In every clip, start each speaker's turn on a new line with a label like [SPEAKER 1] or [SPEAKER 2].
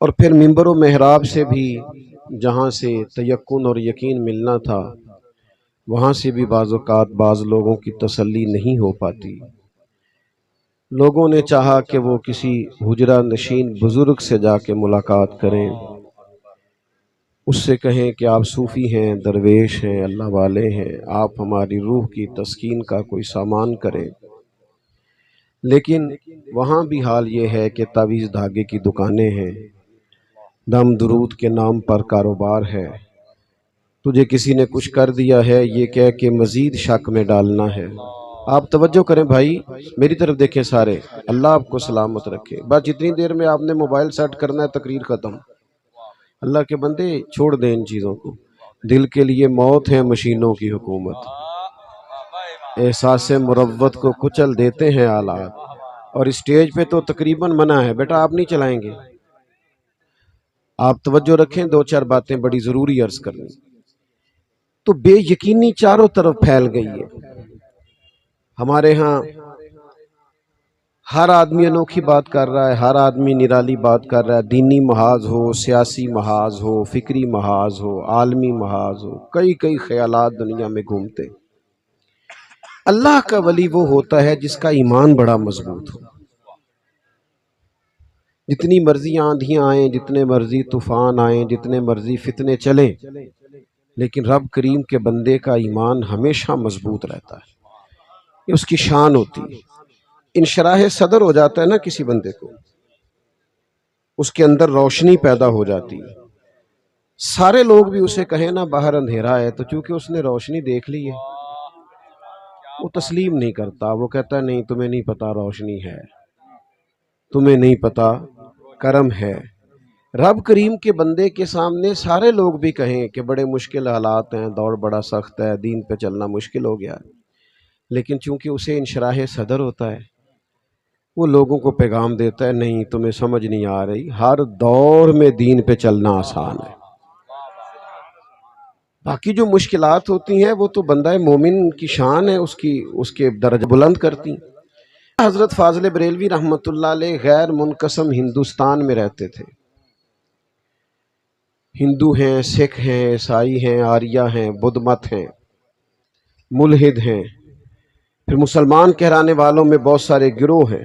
[SPEAKER 1] اور پھر منبر و محراب سے بھی جہاں سے تیقن اور یقین ملنا تھا وہاں سے بھی بعض اوقات بعض لوگوں کی تسلی نہیں ہو پاتی۔ لوگوں نے چاہا کہ وہ کسی حجرہ نشین بزرگ سے جا کے ملاقات کریں، اس سے کہیں کہ آپ صوفی ہیں، درویش ہیں، اللہ والے ہیں، آپ ہماری روح کی تسکین کا کوئی سامان کریں۔ لیکن وہاں بھی حال یہ ہے کہ تعویذ دھاگے کی دکانیں ہیں، دم درود کے نام پر کاروبار ہے، تجھے کسی نے کچھ کر دیا ہے یہ کہہ کے مزید شک میں ڈالنا ہے۔ آپ توجہ کریں بھائی، میری طرف دیکھیں سارے، اللہ آپ کو سلامت رکھے۔ بس جتنی دیر میں آپ نے موبائل سیٹ کرنا ہے تقریر ختم۔ اللہ کے بندے چھوڑ دیں ان چیزوں کو، دل کے لیے موت ہے مشینوں کی حکومت، احساس مروت کو کچل دیتے ہیں آلات، اور اسٹیج پہ تو تقریباً منع ہے، بیٹا آپ نہیں چلائیں گے۔ آپ توجہ رکھیں، دو چار باتیں بڑی ضروری عرض کرنی۔ تو بے یقینی چاروں طرف پھیل گئی ہے۔ ہمارے ہاں ہر آدمی انوکھی بات کر رہا ہے، ہر آدمی نرالی بات کر رہا ہے، دینی محاذ ہو، سیاسی محاذ ہو، فکری محاذ ہو، عالمی محاذ ہو، کئی خیالات دنیا میں گھومتے۔ اللہ کا ولی وہ ہوتا ہے جس کا ایمان بڑا مضبوط ہو۔ جتنی مرضی آندھیاں آئیں، جتنے مرضی طوفان آئیں، جتنے مرضی فتنے چلیں، لیکن رب کریم کے بندے کا ایمان ہمیشہ مضبوط رہتا ہے، یہ اس کی شان ہوتی ہے۔ انشراح صدر ہو جاتا ہے نا کسی بندے کو، اس کے اندر روشنی پیدا ہو جاتی ہے۔ سارے لوگ بھی اسے کہیں نا باہر اندھیرا ہے، تو چونکہ اس نے روشنی دیکھ لی ہے وہ تسلیم نہیں کرتا، وہ کہتا ہے نہیں تمہیں نہیں پتا روشنی ہے، تمہیں نہیں پتا کرم ہے۔ رب کریم کے بندے کے سامنے سارے لوگ بھی کہیں کہ بڑے مشکل حالات ہیں، دور بڑا سخت ہے، دین پہ چلنا مشکل ہو گیا ہے، لیکن چونکہ اسے انشراح صدر ہوتا ہے وہ لوگوں کو پیغام دیتا ہے نہیں تمہیں سمجھ نہیں آ رہی، ہر دور میں دین پہ چلنا آسان ہے۔ باقی جو مشکلات ہوتی ہیں وہ تو بندہ مومن کی شان ہے، اس کے درجہ بلند کرتی ہیں۔ حضرت فاضل بریلوی رحمۃ اللہ علیہ غیر منقسم ہندوستان میں رہتے تھے۔ ہندو ہیں، سکھ ہیں، عیسائی ہیں، آریہ ہیں، بدھ مت ہیں، ملحد ہیں، پھر مسلمان کہلانے والوں میں بہت سارے گروہ ہیں۔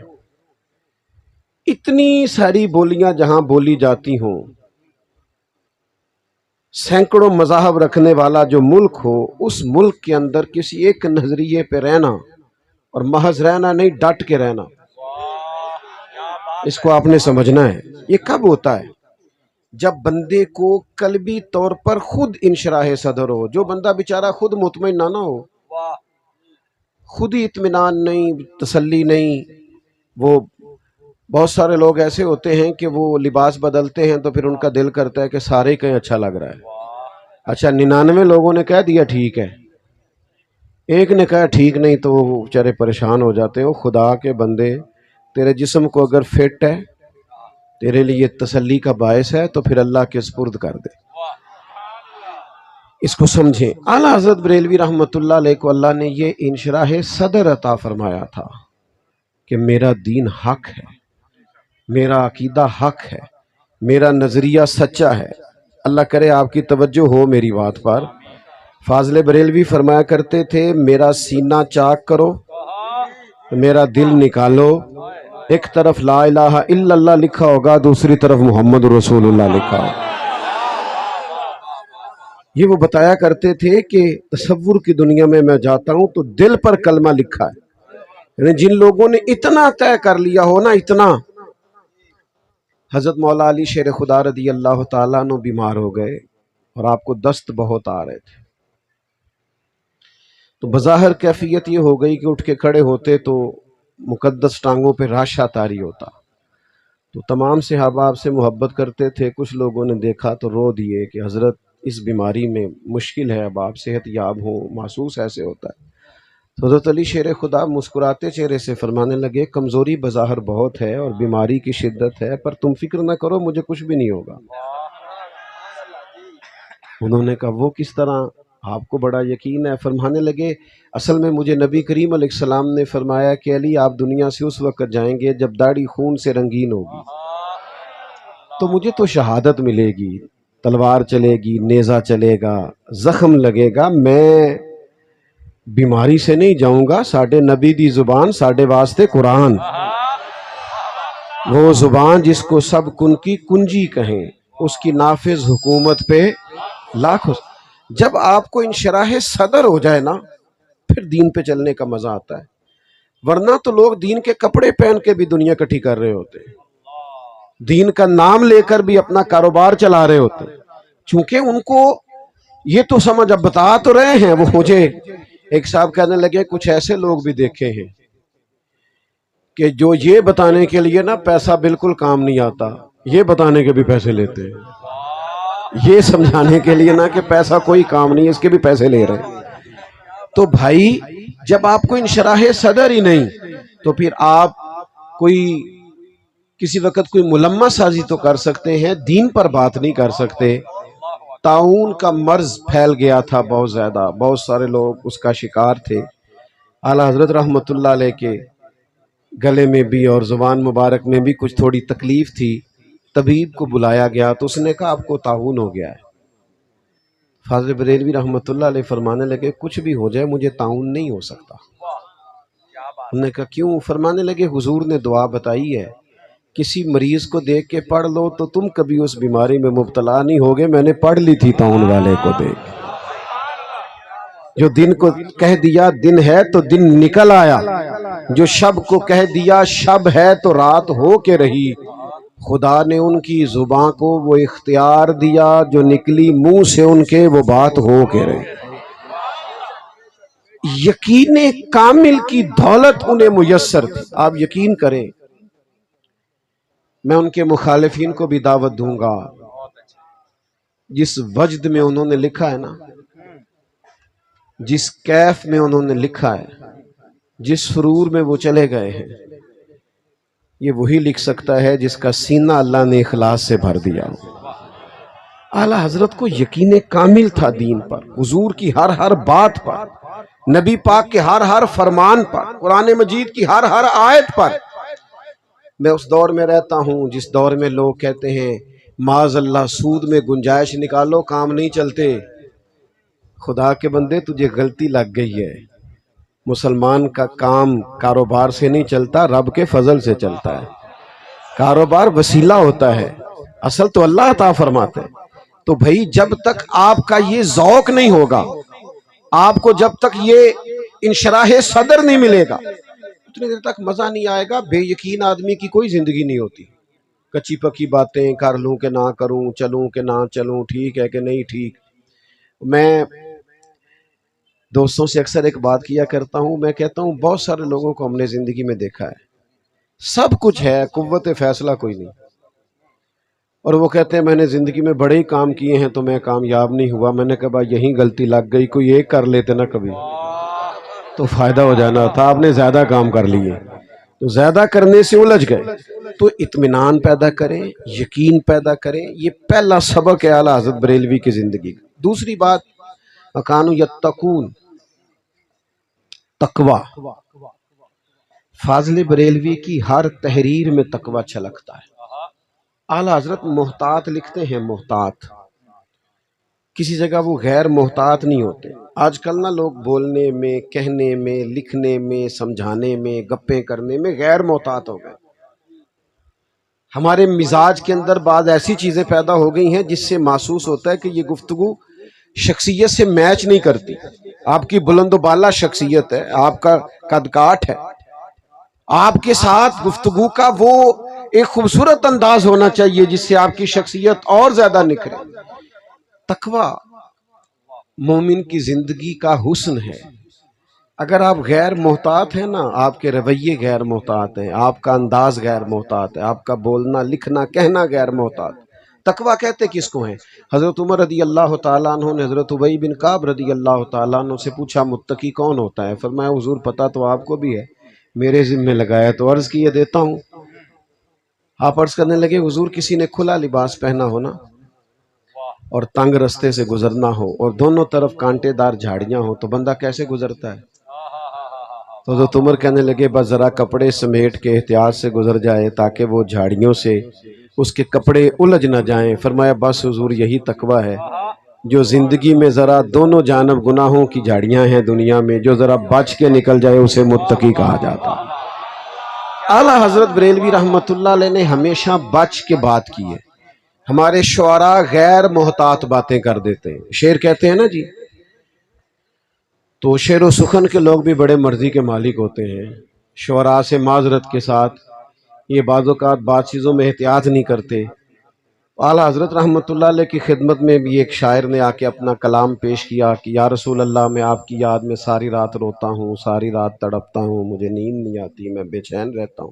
[SPEAKER 1] اتنی ساری بولیاں جہاں بولی جاتی ہوں، سینکڑوں مذاہب رکھنے والا جو ملک ہو، اس ملک کے اندر کسی ایک نظریے پہ رہنا، اور محض رہنا نہیں ڈٹ کے رہنا، اس کو آپ نے سمجھنا ہے۔ یہ کب ہوتا ہے؟ جب بندے کو قلبی طور پر خود انشراح صدر ہو، جو بندہ بیچارہ خود مطمئن نہ ہو، خود ہی اطمینان نہیں، تسلی نہیں۔ وہ بہت سارے لوگ ایسے ہوتے ہیں کہ وہ لباس بدلتے ہیں تو پھر ان کا دل کرتا ہے کہ سارے کہیں اچھا لگ رہا ہے، اچھا 99 لوگوں نے کہہ دیا ٹھیک ہے، ایک نے کہا ٹھیک نہیں، تو وہ بیچارے پریشان ہو جاتے ہیں۔ خدا کے بندے، تیرے جسم کو اگر فٹ ہے، تیرے لیے تسلی کا باعث ہے، تو پھر اللہ کے سپرد کر دے، اس کو سمجھیں۔ اعلیٰ حضرت بریلوی رحمۃ اللہ علیہ کو اللہ نے یہ انشراح صدر عطا فرمایا تھا کہ میرا دین حق ہے، میرا عقیدہ حق ہے، میرا نظریہ سچا ہے۔ اللہ کرے آپ کی توجہ ہو میری بات پر۔ فاضل بریلوی فرمایا کرتے تھے میرا سینہ چاک کرو، میرا دل نکالو، ایک طرف لا الہ الا اللہ لکھا ہوگا، دوسری طرف محمد رسول اللہ لکھا ہوگا۔ یہ وہ بتایا کرتے تھے کہ تصور کی دنیا میں جاتا ہوں تو دل پر کلمہ لکھا ہے، یعنی جن لوگوں نے اتنا طے کر لیا ہو نا، اتنا۔ حضرت مولا علی شیر خدا رضی اللہ تعالیٰ عنہ بیمار ہو گئے اور آپ کو دست بہت آ رہے تھے، تو بظاہر کیفیت یہ ہو گئی کہ اٹھ کے کھڑے ہوتے تو مقدس ٹانگوں پہ راشا طاری ہوتا، تو تمام صحابہ آپ سے محبت کرتے تھے۔ کچھ لوگوں نے دیکھا تو رو دیے کہ حضرت اس بیماری میں مشکل ہے، اب آپ صحت یاب ہوں، محسوس ایسے ہوتا ہے۔ تو حضرت علی شیر خدا مسکراتے چہرے سے فرمانے لگے کمزوری بظاہر بہت ہے اور بیماری کی شدت ہے، پر تم فکر نہ کرو، مجھے کچھ بھی نہیں ہوگا۔ انہوں نے کہا وہ کس طرح، آپ کو بڑا یقین ہے؟ فرمانے لگے اصل میں مجھے نبی کریم علیہ السلام نے فرمایا کہ علی آپ دنیا سے اس وقت جائیں گے جب داڑھی خون سے رنگین ہوگی، تو مجھے تو شہادت ملے گی، تلوار چلے گی، نیزہ چلے گا، زخم لگے گا، میں بیماری سے نہیں جاؤں گا۔ ساڈے نبی دی زبان ساڈے واسطے قرآن، وہ زبان جس کو سب کن کی کنجی کہیں، اس کی نافذ حکومت پہ لاکھوں۔ جب آپ کو انشراح صدر ہو جائے نا، پھر دین پہ چلنے کا مزہ آتا ہے، ورنہ تو لوگ دین کے کپڑے پہن کے بھی دنیا کٹھی کر رہے ہوتے ہیں، دین کا نام لے کر بھی اپنا کاروبار چلا رہے ہوتے ہیں، چونکہ ان کو یہ تو سمجھ، اب بتا تو رہے ہیں وہ مجھے۔ ایک صاحب کہنے لگے کچھ ایسے لوگ بھی دیکھے ہیں کہ جو یہ بتانے کے لیے نا پیسہ بالکل کام نہیں آتا، یہ بتانے کے بھی پیسے لیتے ہیں، یہ سمجھانے کے لیے نا کہ پیسہ کوئی کام نہیں، اس کے بھی پیسے لے رہے ہیں۔ تو بھائی جب آپ کو انشراح صدر ہی نہیں، تو پھر آپ کوئی کسی وقت کوئی ملمہ سازی تو کر سکتے ہیں، دین پر بات نہیں کر سکتے۔ طاعون کا مرض پھیل گیا تھا بہت زیادہ، بہت سارے لوگ اس کا شکار تھے۔ اعلیٰ حضرت رحمت اللہ علیہ کے گلے میں بھی اور زبان مبارک میں بھی کچھ تھوڑی تکلیف تھی، طبیب کو بلایا گیا تو اس نے کہا آپ کو طاعون ہو گیا ہے۔ فاضل بریلوی رحمت اللہ علیہ فرمانے لگے کچھ بھی ہو جائے مجھے طاعون نہیں ہو سکتا۔ انہوں نے کہا کیوں؟ فرمانے لگے حضور نے دعا بتائی ہے، کسی مریض کو دیکھ کے پڑھ لو تو تم کبھی اس بیماری میں مبتلا نہیں ہوگے، میں نے پڑھ لی تھی طاعون والے کو دیکھ، جو دن کو کہہ دیا دن ہے تو دن نکل آیا، جو شب کو کہہ دیا شب ہے تو رات ہو کے رہی، خدا نے ان کی زباں کو وہ اختیار دیا جو نکلی منہ سے ان کے وہ بات ہو کے رہی۔ یقین کامل کی دولت انہیں میسر تھی۔ آپ یقین کریں، میں ان کے مخالفین کو بھی دعوت دوں گا، جس وجد میں انہوں نے لکھا ہے نا، جس کیف میں انہوں نے لکھا ہے، جس سرور میں وہ چلے گئے ہیں، یہ وہی لکھ سکتا ہے جس کا سینہ اللہ نے اخلاص سے بھر دیا۔ اعلیٰ حضرت کو یقین کامل تھا دین پر، حضور کی ہر ہر بات پر، نبی پاک کے ہر ہر فرمان پر، قرآن مجید کی ہر ہر آیت پر۔ میں اس دور میں رہتا ہوں جس دور میں لوگ کہتے ہیں معاذ اللہ سود میں گنجائش نکالو کام نہیں چلتے۔ خدا کے بندے تجھے غلطی لگ گئی ہے، مسلمان کا کام کاروبار سے نہیں چلتا، رب کے فضل سے چلتا ہے۔ کاروبار وسیلہ ہوتا ہے، اصل تو اللہ عطا فرماتے ہیں۔ تو بھائی جب تک آپ کا یہ ذوق نہیں ہوگا، آپ کو جب تک یہ انشراح صدر نہیں ملے گا، اتنی دیر تک مزہ نہیں آئے گا۔ بے یقین آدمی کی کوئی زندگی نہیں ہوتی، کچی پکی باتیں کر لوں کہ نہ کروں، چلوں کہ نہ چلوں، ٹھیک ہے کہ نہیں ٹھیک۔ میں دوستوں سے اکثر ایک بات کیا کرتا ہوں، میں کہتا ہوں بہت سارے لوگوں کو ہم نے زندگی میں دیکھا ہے، سب کچھ ہے، قوت فیصلہ کوئی نہیں، اور وہ کہتے ہیں میں نے زندگی میں بڑے ہی کام کیے ہیں تو میں کامیاب نہیں ہوا۔ میں نے کہا بھائی یہیں غلطی لگ گئی، کوئی ایک کر لیتے نا کبھی تو فائدہ ہو جانا تھا، آپ نے زیادہ کام کر لیے تو زیادہ کرنے سے الجھ گئے۔ تو اطمینان پیدا کریں، یقین پیدا کریں، یہ پہلا سبق ہے اعلیٰ حضرت بریلوی کی زندگی۔ دوسری بات، وَكَانُوا يَتَّقُونَ، تقوی۔ فاضل بریلوی کی ہر تحریر میں تقوی چھلکتا ہے۔ اعلیٰ حضرت محتاط لکھتے ہیں، محتاط، کسی جگہ وہ غیر محتاط نہیں ہوتے۔ آج کل نا لوگ بولنے میں، کہنے میں، لکھنے میں، سمجھانے میں، گپیں کرنے میں غیر محتاط ہو گئے۔ ہمارے مزاج کے اندر بعض ایسی چیزیں پیدا ہو گئی ہیں جس سے محسوس ہوتا ہے کہ یہ گفتگو شخصیت سے میچ نہیں کرتی۔ آپ کی بلند و بالا شخصیت ہے، آپ کا قد کاٹ ہے، آپ کے ساتھ گفتگو کا وہ ایک خوبصورت انداز ہونا چاہیے جس سے آپ کی شخصیت اور زیادہ نکھرے۔ تقوی مومن کی زندگی کا حسن ہے۔ اگر آپ غیر محتاط ہیں نا، آپ کے رویے غیر محتاط ہیں، آپ کا انداز غیر محتاط ہے، آپ کا بولنا لکھنا کہنا غیر محتاط۔ تقوی کہتے کس کو ہیں؟ حضرت عمر رضی اللہ تعالیٰ عنہ نے حضرت ابی بن کعب رضی اللہ تعالیٰ عنہ سے پوچھا متقی کون ہوتا ہے؟ فرمایا حضور پتہ تو آپ کو بھی ہے، میرے ذمہ لگایا تو عرض کیے دیتا ہوں۔ آپ عرض کرنے لگے حضور کسی نے کھلا لباس پہنا ہونا اور تنگ رستے سے گزرنا ہو اور دونوں طرف کانٹے دار جھاڑیاں ہو تو بندہ کیسے گزرتا ہے؟ تو حضرت عمر کہنے لگے بس ذرا کپڑے سمیٹ کے احتیاط سے گزر جائے تاکہ وہ جھاڑیوں سے اس کے کپڑے الجھ نہ جائیں۔ فرمایا بس حضور یہی تقویٰ ہے جو زندگی میں ذرا دونوں جانب گناہوں کی جھاڑیاں ہیں دنیا میں، جو ذرا بچ کے نکل جائے اسے متقی کہا جاتا۔ اعلیٰ حضرت بریلوی رحمت اللہ علیہ نے ہمیشہ بچ کے بات کی ہے۔ ہمارے شعراء غیر محتاط باتیں کر دیتے ہیں، شعر کہتے ہیں نا جی، تو شعر و سخن کے لوگ بھی بڑے مرضی کے مالک ہوتے ہیں۔ شعراء سے معذرت کے ساتھ یہ بعض اوقات بات چیزوں میں احتیاط نہیں کرتے۔ اعلیٰ حضرت رحمت اللہ علیہ کی خدمت میں بھی ایک شاعر نے آ کے اپنا کلام پیش کیا کہ یا رسول اللہ میں آپ کی یاد میں ساری رات روتا ہوں، ساری رات تڑپتا ہوں، مجھے نیند نہیں آتی، میں بے چین رہتا ہوں۔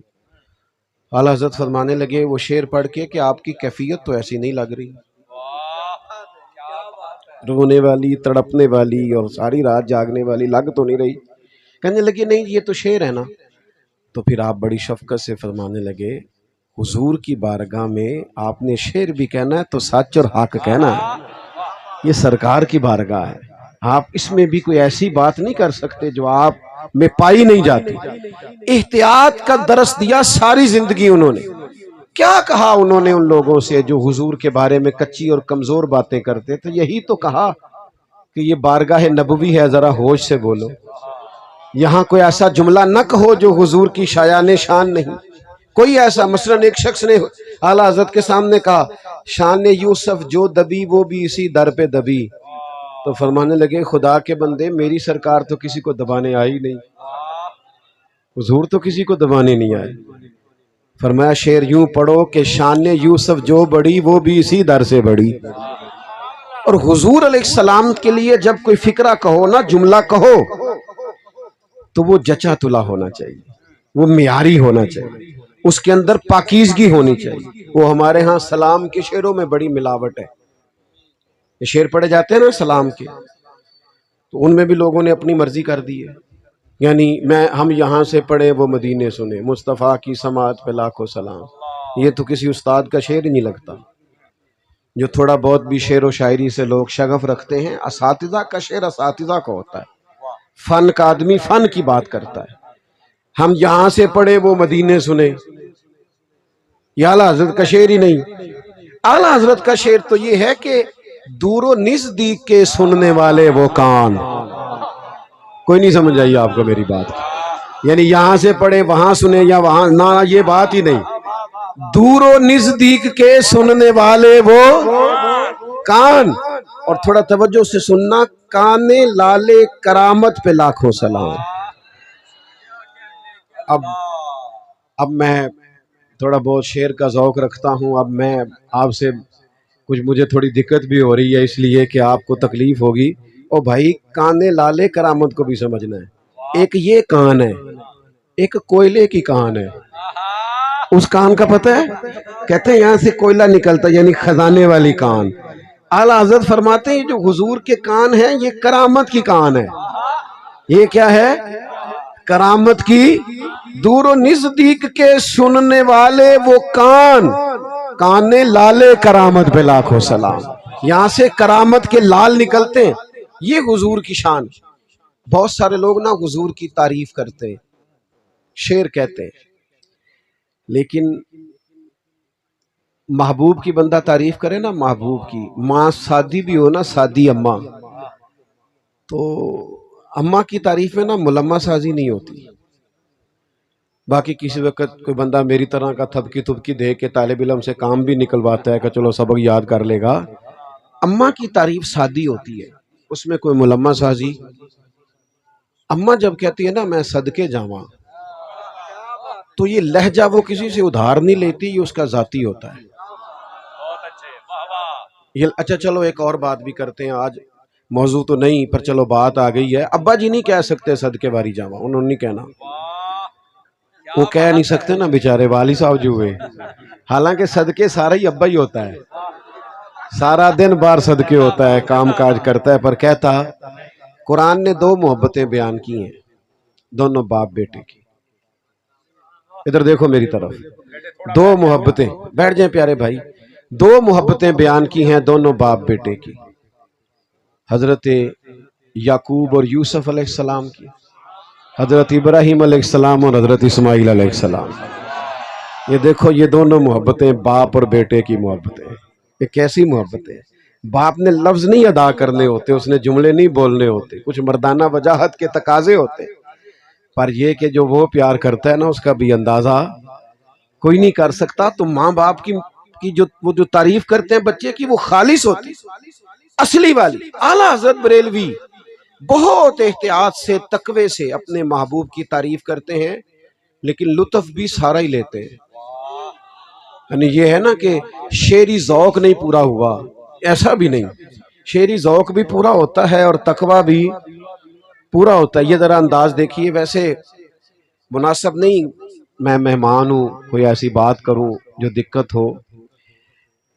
[SPEAKER 1] اعلیٰ حضرت فرمانے لگے وہ شعر پڑھ کے کہ آپ کی کیفیت تو ایسی نہیں لگ رہی، رونے والی، تڑپنے والی اور ساری رات جاگنے والی لگ تو نہیں رہی۔ کہنے لگے نہیں یہ تو شعر ہے نا۔ تو پھر آپ بڑی شفقت سے فرمانے لگے حضور کی بارگاہ میں آپ نے شعر بھی کہنا ہے تو سچ اور حق کہنا ہے، یہ سرکار کی بارگاہ ہے، آپ اس میں بھی کوئی ایسی بات نہیں کر سکتے جو آپ میں پائی نہیں جاتی۔ احتیاط کا درس دیا ساری زندگی انہوں نے۔ کیا کہا انہوں نے ان لوگوں سے جو حضور کے بارے میں کچی اور کمزور باتیں کرتے تھے؟ یہی تو کہا کہ یہ بارگاہ نبوی ہے، ذرا ہوش سے بولو، یہاں کوئی ایسا جملہ نہ کہو جو حضور کی شایان شان نہیں۔ کوئی ایسا، مثلا ایک شخص نے اعلیٰ حضرت کے سامنے کہا شان یوسف جو دبی وہ بھی اسی در پہ دبی، تو فرمانے لگے خدا کے بندے میری سرکار تو کسی کو دبانے آئی نہیں، حضور تو کسی کو دبانے نہیں آئے۔ فرمایا شعر یوں پڑھو کہ شان یوسف جو بڑی وہ بھی اسی در سے بڑی۔ اور حضور علیہ السلام کے لیے جب کوئی فقرہ کہو نا، جملہ کہو، تو وہ جچا تلا ہونا چاہیے، وہ معیاری ہونا چاہیے، اس کے اندر پاکیزگی ہونی چاہیے۔ وہ ہمارے ہاں سلام کے شعروں میں بڑی ملاوٹ ہے، یہ شعر پڑھے جاتے ہیں نا سلام کے، تو ان میں بھی لوگوں نے اپنی مرضی کر دی ہے، یعنی ہم یہاں سے پڑھے وہ مدینے سنے، مصطفیٰ کی سماعت پہ لاکھوں سلام، یہ تو کسی استاد کا شعر ہی نہیں لگتا۔ جو تھوڑا بہت بھی شعر و شاعری سے لوگ شغف رکھتے ہیں، اساتذہ کا شعر اساتذہ کا ہوتا ہے، فن کا آدمی فن کی بات کرتا ہے۔ ہم یہاں سے پڑھے وہ مدینے سنے، یہ اعلیٰ حضرت کا شعر ہی نہیں۔ اعلیٰ حضرت کا شعر تو یہ ہے کہ دور و نزدیک کے سننے والے وہ کان۔ کوئی نہیں سمجھ آئی آپ کو میری بات، یعنی یہاں سے پڑھے وہاں سنے یا وہاں نہ، یہ بات ہی نہیں۔ دور و نزدیک کے سننے والے وہ کان، اور تھوڑا توجہ سے سننا، کانے لالے کرامت پہ لاکھوں سلام۔ اب میں تھوڑا بہت شعر کا ذوق رکھتا ہوں، اب میں آپ سے کچھ مجھے تھوڑی دقت بھی ہو رہی ہے اس لیے کہ آپ کو تکلیف ہوگی۔ او بھائی کانے لالے کرامت کو بھی سمجھنا ہے، ایک یہ کان ہے، ایک کوئلے کی کان ہے۔ اس کان کا پتہ ہے، کہتے ہیں یہاں سے کوئلہ نکلتا ہے، یعنی خزانے والی کان۔ اعلیٰ حضرت فرماتے ہیں جو حضور کے کان ہیں یہ کرامت کی کان ہے۔ یہ کیا ہے؟ کرامت کی۔ دور و نزدیک کے سننے والے وہ کان، کانے لالے کرامت پہ لاکھوں سلام۔ یہاں سے کرامت کے لال نکلتے ہیں، یہ حضور کی شان۔ بہت سارے لوگ نا حضور کی تعریف کرتے ہیں، شعر کہتے ہیں، لیکن محبوب کی بندہ تعریف کرے نا، محبوب کی، ماں سادی بھی ہو نا، سادی اماں، تو اماں کی تعریف میں نا ملمہ سازی نہیں ہوتی۔ باقی کسی وقت کوئی بندہ میری طرح کا تھبکی تھبکی دے کے طالب علم سے کام بھی نکلواتا ہے کہ چلو سبق یاد کر لے گا۔ اماں کی تعریف سادی ہوتی ہے، اس میں کوئی ملمہ سازی۔ اماں جب کہتی ہے نا میں صدقے جاواں، تو یہ لہجہ وہ کسی سے ادھار نہیں لیتی، یہ اس کا ذاتی ہوتا ہے۔ اچھا چلو ایک اور بات بھی کرتے ہیں، آج موضوع تو نہیں پر چلو بات آ گئی ہے۔ ابا جی نہیں کہہ سکتے صدقے باری جاواں، انہوں نے نہیں کہنا، وہ کہہ نہیں سکتے نا بیچارے، والی صاحب جو ہوئے، حالانکہ صدقے سارا ہی ابا ہی ہوتا ہے، سارا دن بار صدقے ہوتا ہے، کام کاج کرتا ہے، پر کہتا قرآن نے دو محبتیں بیان کی ہیں، دونوں باپ بیٹے کی۔ ادھر دیکھو میری طرف، دو محبتیں، بیٹھ جائیں پیارے بھائی، دو محبتیں بیان کی ہیں دونوں باپ بیٹے کی، حضرت یعقوب اور یوسف علیہ السلام کی، حضرت ابراہیم علیہ السلام اور حضرت اسماعیل علیہ السلام. یہ دیکھو یہ دونوں محبتیں باپ اور بیٹے کی محبتیں. یہ کیسی محبتیں. باپ نے لفظ نہیں ادا کرنے ہوتے، اس نے جملے نہیں بولنے ہوتے، کچھ مردانہ وجاہت کے تقاضے ہوتے، پر یہ کہ جو وہ پیار کرتا ہے نا اس کا بھی اندازہ کوئی نہیں کر سکتا. تو ماں باپ کی جو تعریف کرتے ہیں بچے کی، وہ خالص ہوتی اصلی والی. اعلیٰ حضرت بریلوی بہت احتیاط سے تقوی سے اپنے محبوب کی تعریف کرتے ہیں، لیکن لطف بھی سارا ہی لیتے ہیں. یعنی یہ ہے نا کہ شعری ذوق نہیں پورا ہوا، ایسا بھی نہیں. شعری ذوق بھی پورا ہوتا ہے اور تقوی بھی پورا ہوتا ہے. یہ ذرا انداز دیکھیے. ویسے مناسب نہیں میں مہمان ہوں کوئی ایسی بات کروں جو دقت ہو.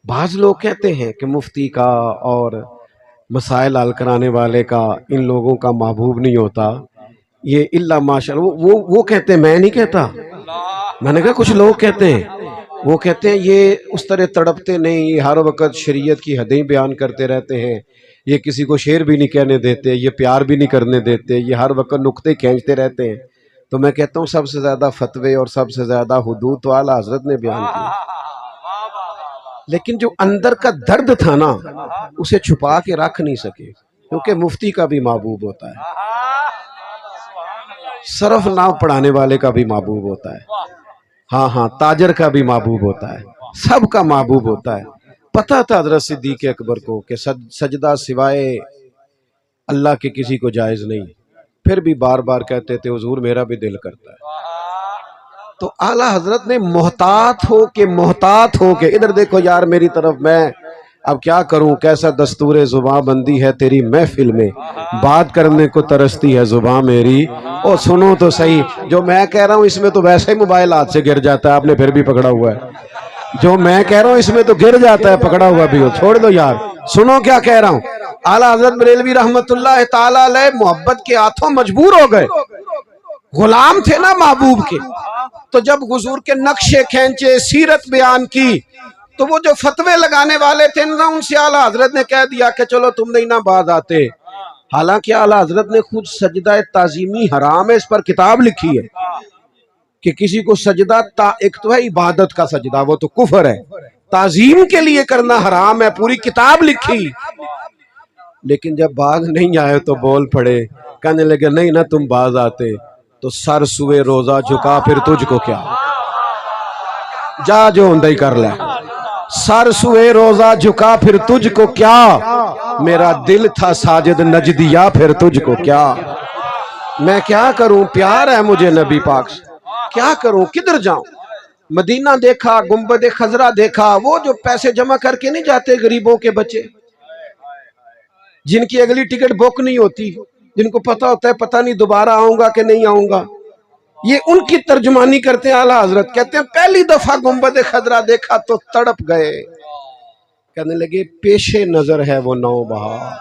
[SPEAKER 1] بعض لوگ کہتے ہیں کہ مفتی کا اور مسائل حل کرانے والے کا ان لوگوں کا محبوب نہیں ہوتا. یہ الا ماشاء اللہ وہ کہتے ہیں، میں نہیں کہتا. میں نے کہا کچھ لوگ کہتے ہیں، وہ کہتے ہیں یہ اس طرح تڑپتے نہیں، یہ ہر وقت شریعت کی حدیں بیان کرتے رہتے ہیں، یہ کسی کو شعر بھی نہیں کہنے دیتے، یہ پیار بھی نہیں کرنے دیتے، یہ ہر وقت نقطے کھینچتے رہتے ہیں. تو میں کہتا ہوں سب سے زیادہ فتوے اور سب سے زیادہ حدود تو اعلیٰ حضرت نے بیان کی. لیکن جو اندر کا درد تھا نا اسے چھپا کے رکھ نہیں سکے، کیونکہ مفتی کا بھی محبوب ہوتا ہے، صرف ناو پڑھانے والے کا بھی محبوب ہوتا ہے، ہاں تاجر کا بھی محبوب ہوتا ہے، سب کا محبوب ہوتا ہے. پتہ تھا حضرت صدیق اکبر کو کہ سجدہ سوائے اللہ کے کسی کو جائز نہیں، پھر بھی بار بار کہتے تھے حضور میرا بھی دل کرتا ہے. تو اعلیٰ حضرت نے محتاط ہو کے ادھر دیکھو یار میری طرف. میں اب کیا کروں، کیسا دستور زباں بندی ہے تیری محفل میں، بات کرنے کو ترستی ہے زباں میری. او سنو تو صحیح، جو میں کہہ رہا ہوں اس میں تو ویسے ہی موبائل ہاتھ سے گر جاتا ہے، آپ نے پھر بھی پکڑا ہوا ہے. جو میں کہہ رہا ہوں اس میں تو گر جاتا ہے، پکڑا ہوا بھی ہو. چھوڑ دو یار، سنو کیا کہہ رہا ہوں. اعلیٰ حضرت بریلوی رحمت اللہ تعالی علیہ محبت کے ہاتھوں مجبور ہو گئے، غلام تھے نا محبوب کے. تو جب حضور کے نقشے کھینچے، سیرت بیان کی، تو وہ جو فتوے لگانے والے تھے نا ان سے اعلیٰ حضرت نے کہہ دیا کہ چلو تم نہیں نہ باز آتے. حالانکہ اعلیٰ حضرت نے خود سجدہ تعظیمی حرام ہے اس پر کتاب لکھی ہے کہ کسی کو سجدہ ایک تو ہے عبادت کا سجدہ، وہ تو کفر ہے، تعظیم کے لیے کرنا حرام ہے، پوری کتاب لکھی. لیکن جب باز نہیں آئے تو بول پڑے، کہنے لگے نہیں نہ تم باز آتے تو سر سوئے روزہ جھکا پھر تجھ کو کیا، جا جو اندھائی کر لے. سر سوئے روزہ جھکا پھر تجھ کو کیا، میرا دل تھا ساجد نجدیا پھر تجھ کو کیا. میں کیا کروں، پیار ہے مجھے نبی پاک سے، کیا کروں، کدھر جاؤں. مدینہ دیکھا، گنبد خضرا دیکھا، وہ جو پیسے جمع کر کے نہیں جاتے غریبوں کے بچے، جن کی اگلی ٹکٹ بک نہیں ہوتی، جن کو پتہ ہوتا ہے پتہ نہیں دوبارہ آؤں گا کہ نہیں آؤں گا، یہ ان کی ترجمانی کرتے ہیں. اعلیٰ حضرت کہتے ہیں پہلی دفعہ گنبد خضرا دیکھا تو تڑپ گئے، کہنے لگے پیش نظر ہے وہ نو بہار،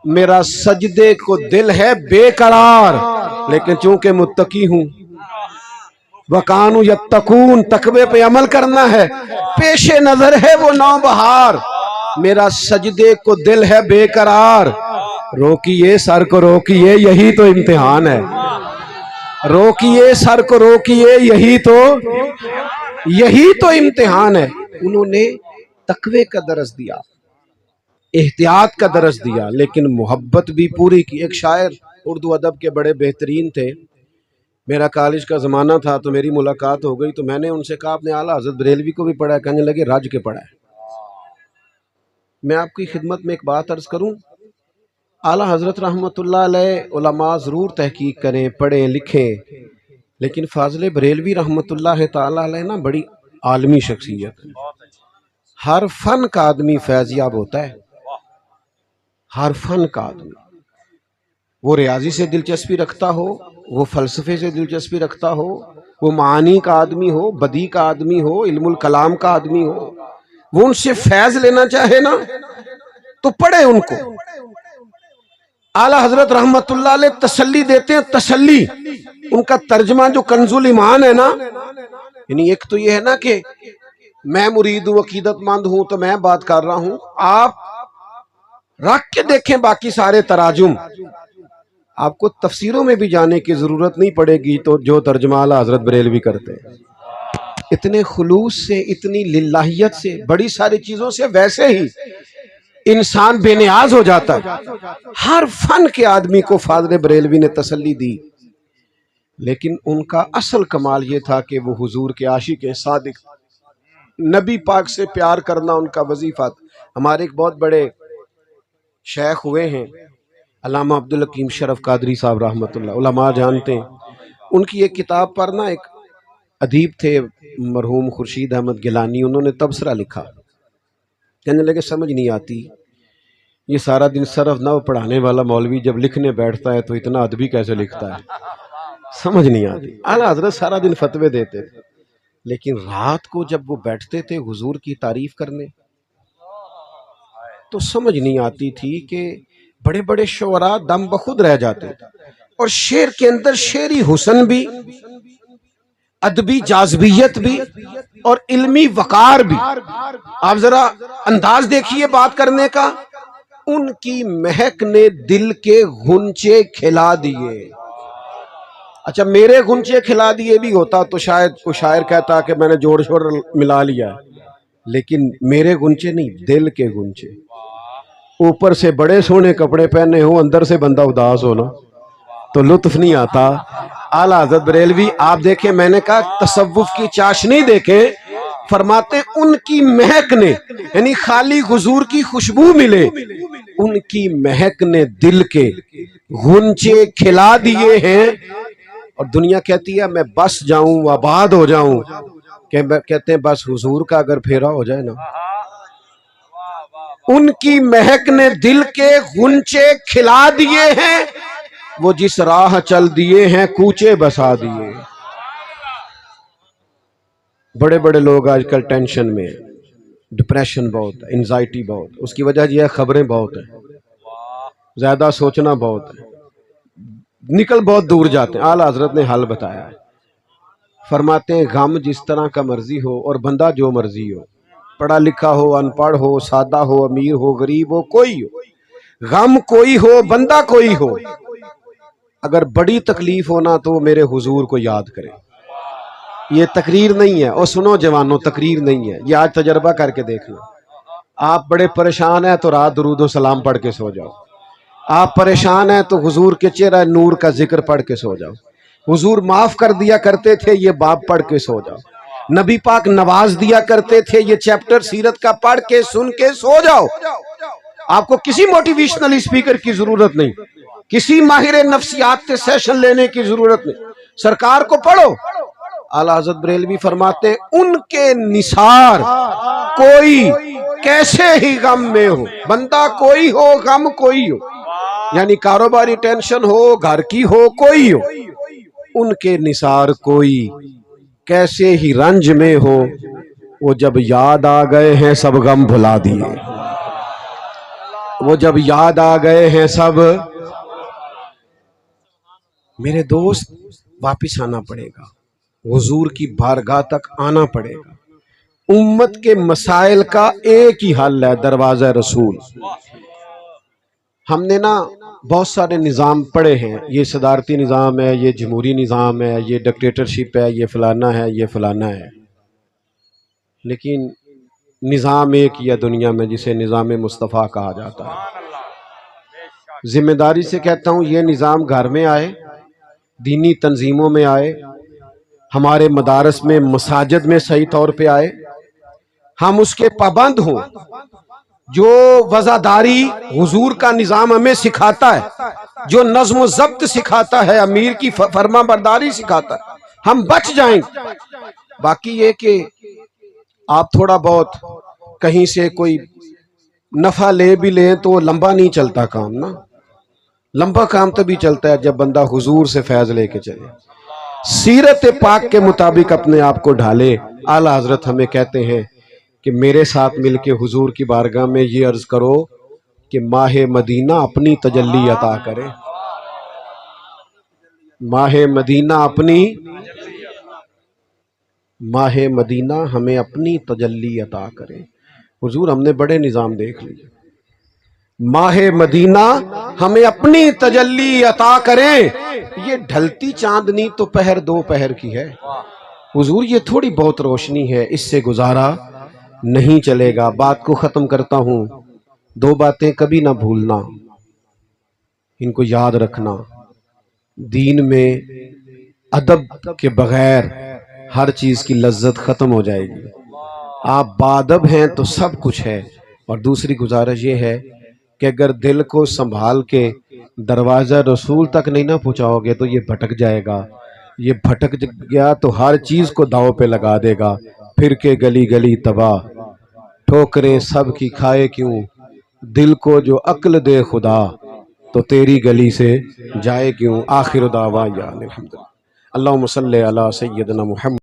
[SPEAKER 1] میرا سجدے کو دل ہے بے قرار، لیکن چونکہ متقی ہوں وَقَانُوا يَتَّقُونَ، تقوی پہ عمل کرنا ہے. پیش نظر ہے وہ نو بہار، میرا سجدے کو دل ہے بے قرار. روکیے سر کو روکیے یہی تو امتحان ہے، روکیے سر کو روکیے یہی تو امتحان ہے. انہوں نے تقوی کا درس دیا، احتیاط کا درس دیا، لیکن محبت بھی پوری کی. ایک شاعر اردو ادب کے بڑے بہترین تھے، میرا کالج کا زمانہ تھا تو میری ملاقات ہو گئی، تو میں نے ان سے کہا آپ نے اعلیٰ حضرت بریلوی کو بھی پڑھا ہے؟ کہنے لگے رج کے پڑھا ہے. میں آپ کی خدمت میں ایک بات عرض کروں، اعلیٰ حضرت رحمت اللہ علیہ علماء ضرور تحقیق کریں، پڑھیں لکھیں، لیکن فاضل بریلوی رحمت اللہ تعالی علیہ نا بڑی عالمی شخصیت ہے. ہر فن کا آدمی فیض یاب ہوتا ہے، ہر فن کا آدمی. وہ ریاضی سے دلچسپی رکھتا ہو، وہ فلسفے سے دلچسپی رکھتا ہو، وہ معانی کا آدمی ہو، بدیع کا آدمی ہو، علم الکلام کا آدمی ہو، وہ ان سے فیض لینا چاہے نا تو پڑھے ان کو. اعلیٰ حضرت رحمت اللہ علیہ تسلی دیتے ہیں، تسلی. ان کا ترجمہ جو کنز الایمان ہے نا، یعنی ایک تو یہ ہے نا کہ میں مرید ہوں، عقیدت مند ہوں تو میں بات کر رہا ہوں، آپ رکھ کے دیکھیں باقی سارے تراجم، آپ کو تفسیروں میں بھی جانے کی ضرورت نہیں پڑے گی تو جو ترجمہ اعلیٰ حضرت بریلوی کرتے ہیں، اتنے خلوص سے، اتنی للہیت سے، بڑی ساری چیزوں سے ویسے ہی انسان بے نیاز ہو جاتا ہے۔ ہر فن کے آدمی کو فاضل بریلوی نے تسلی دی، لیکن ان کا اصل کمال یہ تھا کہ وہ حضور کے عاشق صادق، نبی پاک سے پیار کرنا ان کا وظیفہ تھا۔ ہمارے ایک بہت بڑے شیخ ہوئے ہیں علامہ عبدالحکیم شرف قادری صاحب رحمۃ اللہ، علماء جانتے ہیں ان کی ایک کتاب پر نا، ایک ادیب تھے مرحوم خورشید احمد گیلانی، انہوں نے تبصرہ لکھا، کہنے لگے سمجھ نہیں آتی یہ سارا دن صرف نحو پڑھانے والا مولوی جب لکھنے بیٹھتا ہے تو اتنا ادبی کیسے لکھتا ہے، سمجھ نہیں آتی۔ اعلیٰ حضرت سارا دن فتوے دیتے تھے، لیکن رات کو جب وہ بیٹھتے تھے حضور کی تعریف کرنے تو سمجھ نہیں آتی تھی کہ بڑے بڑے شعراء دم بخود رہ جاتے تھے، اور شعر کے اندر شعری حسن بھی، ادبی جاذبیت بھی، اور علمی وقار بھی۔ آپ ذرا انداز دیکھیے بات کرنے کا، ان کی مہک نے دل کے غنچے کھلا دیے۔ اچھا میرے غنچے کھلا دیے بھی ہوتا تو شاید کوئی شاعر کہتا کہ میں نے جوڑ شوڑ ملا لیا، لیکن میرے غنچے نہیں، دل کے غنچے۔ اوپر سے بڑے سونے کپڑے پہنے ہوں، اندر سے بندہ اداس ہو نا تو لطف نہیں آتا۔ اعلیٰ حضرت بریلوی آپ دیکھیں، میں نے کہا تصوف کی چاشنی دیکھیں، فرماتے ان کی مہک نے، یعنی خالی حضور کی خوشبو ملے، ان کی مہک نے دل کے غنچے کھلا دیے ہیں۔ اور دنیا کہتی ہے میں بس جاؤں آباد ہو جاؤں، کہتے ہیں بس حضور کا اگر پھیرا ہو جائے نا۔ ان کی مہک نے دل کے غنچے کھلا دیے ہیں، وہ جس راہ چل دیے ہیں کوچے بسا دیے۔ بڑے بڑے لوگ آج کل ٹینشن میں ہیں، ڈپریشن بہت ہے، انزائٹی بہت، اس کی وجہ یہ ہے خبریں بہت ہیں، زیادہ سوچنا بہت ہے، نکل بہت دور جاتے ہیں۔ اعلیٰ حضرت نے حل بتایا ہے، فرماتے ہیں غم جس طرح کا مرضی ہو اور بندہ جو مرضی ہو، پڑھا لکھا ہو ان پڑھ ہو، سادہ ہو امیر ہو غریب ہو، کوئی ہو، غم کوئی ہو بندہ کوئی ہو، اگر بڑی تکلیف ہونا تو میرے حضور کو یاد کرے۔ یہ تقریر نہیں ہے، اور سنو جوانوں تقریر نہیں ہے، یہ آج تجربہ کر کے دیکھنا۔ آپ بڑے پریشان ہیں تو رات درود و سلام پڑھ کے سو جاؤ، آپ پریشان ہیں تو حضور کے چہرہ نور کا ذکر پڑھ کے سو جاؤ، حضور معاف کر دیا کرتے تھے یہ باب پڑھ کے سو جاؤ، نبی پاک نواز دیا کرتے تھے یہ چیپٹر سیرت کا پڑھ کے سن کے سو جاؤ۔ آپ کو کسی موٹیویشنل اسپیکر کی ضرورت نہیں، کسی ماہر نفسیات کے سیشن لینے کی ضرورت نہیں، سرکار کو پڑھو۔ اعلیٰ حضرت بریلوی فرماتے ہیں ان کے نثار کوئی کیسے ہی غم میں ہو، بندہ کوئی ہو غم کوئی ہو، یعنی کاروباری ٹینشن ہو گھر کی ہو کوئی ہو، ان کے نثار کوئی کیسے ہی رنج میں ہو، وہ جب یاد آ گئے ہیں سب غم بھلا دیے، وہ جب یاد آ گئے ہیں سب۔ میرے دوست واپس آنا پڑے گا، حضور کی بارگاہ تک آنا پڑے گا۔ امت کے مسائل کا ایک ہی حل ہے، دروازہ رسول۔ ہم نے نا بہت سارے نظام پڑھے ہیں، یہ صدارتی نظام ہے، یہ جمہوری نظام ہے، یہ ڈکٹیٹرشپ ہے، یہ فلانا ہے، یہ فلانا ہے، لیکن نظام ایک ہی ہے دنیا میں جسے نظام مصطفیٰ کہا جاتا ہے۔ ذمہ داری سے کہتا ہوں یہ نظام گھر میں آئے، دینی تنظیموں میں آئے، ہمارے مدارس میں مساجد میں صحیح طور پہ آئے، ہم اس کے پابند ہوں۔ جو وزاداری حضور کا نظام ہمیں سکھاتا ہے، جو نظم و ضبط سکھاتا ہے، امیر کی فرما برداری سکھاتا ہے، ہم بچ جائیں گے۔ باقی یہ کہ آپ تھوڑا بہت کہیں سے کوئی نفع لے بھی لیں تو لمبا نہیں چلتا کام نا، لمبا کام تبھی چلتا ہے جب بندہ حضور سے فیض لے کے چلے، سیرت پاک کے مطابق اپنے آپ کو ڈھالے۔ اعلیٰ حضرت ہمیں کہتے ہیں کہ میرے ساتھ مل کے حضور کی بارگاہ میں یہ عرض کرو کہ ماہ مدینہ اپنی تجلی عطا کرے، ماہ مدینہ اپنی، ماہ مدینہ ہمیں اپنی تجلی عطا کرے۔ حضور ہم نے بڑے نظام دیکھ لیے، ماہ مدینہ ہمیں اپنی تجلی عطا کریں. یہ ڈھلتی چاندنی تو پہر دو پہر کی ہے حضور، یہ تھوڑی بہت روشنی ہے، اس سے گزارا نہیں چلے گا. بات کو ختم کرتا ہوں. دو باتیں کبھی نہ بھولنا، ان کو یاد رکھنا. دین میں ادب کے بغیر ہر چیز کی لذت ختم ہو جائے گی. آپ بادب ہیں تو سب کچھ ہے. اور دوسری گزارش یہ ہے کہ اگر دل کو سنبھال کے دروازہ رسول تک نہیں نہ پہنچاؤ گے تو یہ بھٹک جائے گا. یہ بھٹک گیا تو ہر چیز کو داؤ پہ لگا دے گا. پھر کے گلی گلی تباہ، ٹھوکریں سب کی کھائے کیوں. دل کو جو عقل دے خدا تو تیری گلی سے جائے کیوں. آخر دعوانا الحمدللہ. اللہم صلی علی سیدنا محمد.